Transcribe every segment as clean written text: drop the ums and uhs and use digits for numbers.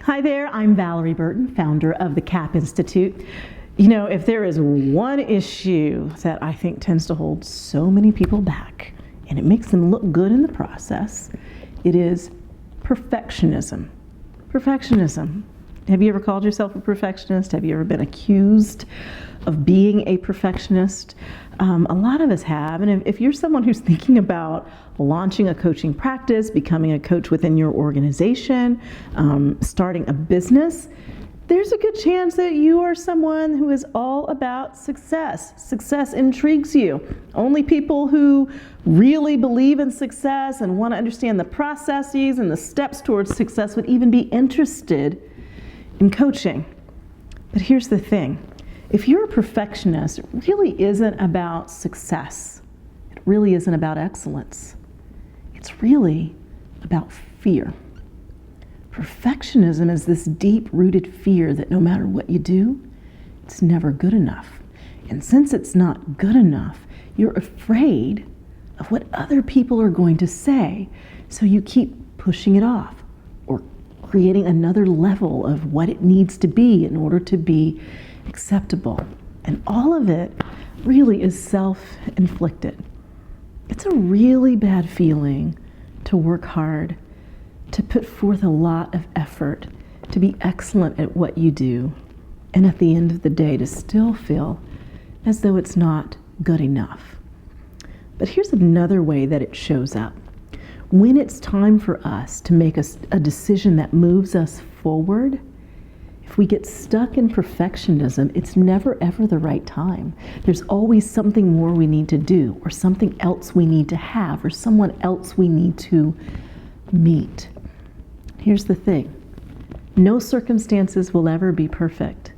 Hi there, I'm Valerie Burton, founder of the CAP Institute. You know, if there is one issue that I think tends to hold so many people back, and it makes them look good in the process, it is perfectionism. Perfectionism. Have you ever called yourself a perfectionist? Have you ever been accused of being a perfectionist? A lot of us have, and if you're someone who's thinking about launching a coaching practice, becoming a coach within your organization, starting a business, there's a good chance that you are someone who is all about success. Success intrigues you. Only people who really believe in success and want to understand the processes and the steps towards success would even be interested in coaching. But here's the thing. If you're a perfectionist, it really isn't about success. It really isn't about excellence. It's really about fear. Perfectionism is this deep-rooted fear that no matter what you do, it's never good enough. And since it's not good enough, you're afraid of what other people are going to say, so you keep pushing it off or creating another level of what it needs to be in order to be acceptable. And all of it really is self-inflicted. It's a really bad feeling to work hard, to put forth a lot of effort, to be excellent at what you do, and at the end of the day to still feel as though it's not good enough. But here's another way that it shows up. When it's time for us to make a decision that moves us forward, if we get stuck in perfectionism, it's never ever the right time. There's always something more we need to do, or something else we need to have, or someone else we need to meet. Here's the thing. No circumstances will ever be perfect.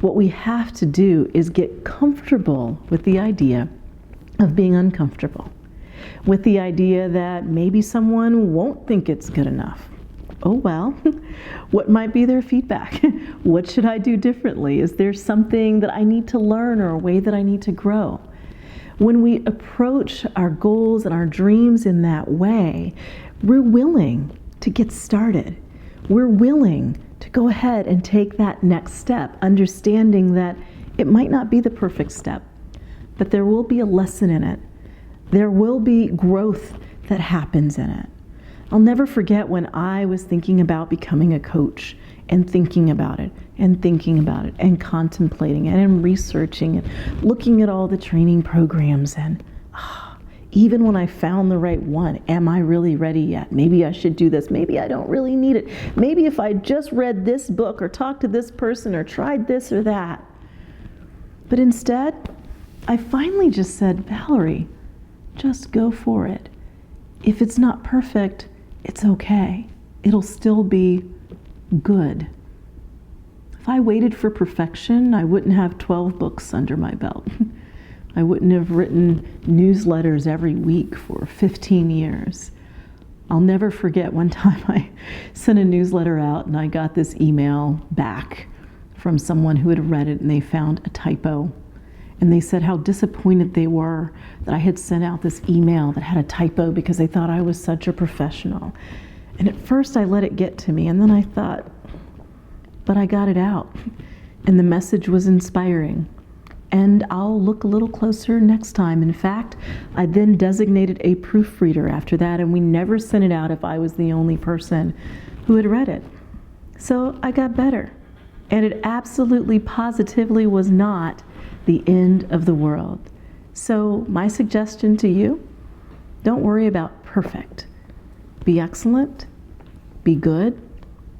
What we have to do is get comfortable with the idea of being uncomfortable, with the idea that maybe someone won't think it's good enough. Oh well, what might be their feedback? What should I do differently? Is there something that I need to learn or a way that I need to grow? When we approach our goals and our dreams in that way, we're willing to get started. We're willing to go ahead and take that next step, understanding that it might not be the perfect step, but there will be a lesson in it. There will be growth that happens in it. I'll never forget when I was thinking about becoming a coach and thinking about it and thinking about it and contemplating it and researching and looking at all the training programs, and even when I found the right one, am I really ready yet? Maybe I should do this. Maybe I don't really need it. Maybe if I just read this book or talked to this person or tried this or that. But instead, I finally just said, Valerie, just go for it. If it's not perfect, it's okay. It'll still be good. If I waited for perfection, I wouldn't have 12 books under my belt. I wouldn't have written newsletters every week for 15 years. I'll never forget one time I sent a newsletter out and I got this email back from someone who had read it, and they found a typo. And they said how disappointed they were that I had sent out this email that had a typo because they thought I was such a professional. And at first I let it get to me, and then I thought, but I got it out. And the message was inspiring. And I'll look a little closer next time. In fact, I then designated a proofreader after that, and we never sent it out if I was the only person who had read it. So I got better. And it absolutely, positively was not the end of the world. So my suggestion to you, don't worry about perfect. Be excellent, be good,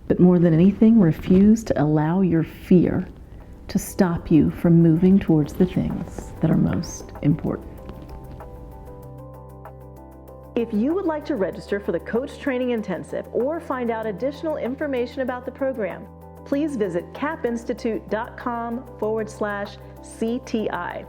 but more than anything, refuse to allow your fear to stop you from moving towards the things that are most important. If you would like to register for the Coach Training Intensive or find out additional information about the program, please visit capinstitute.com/CTI.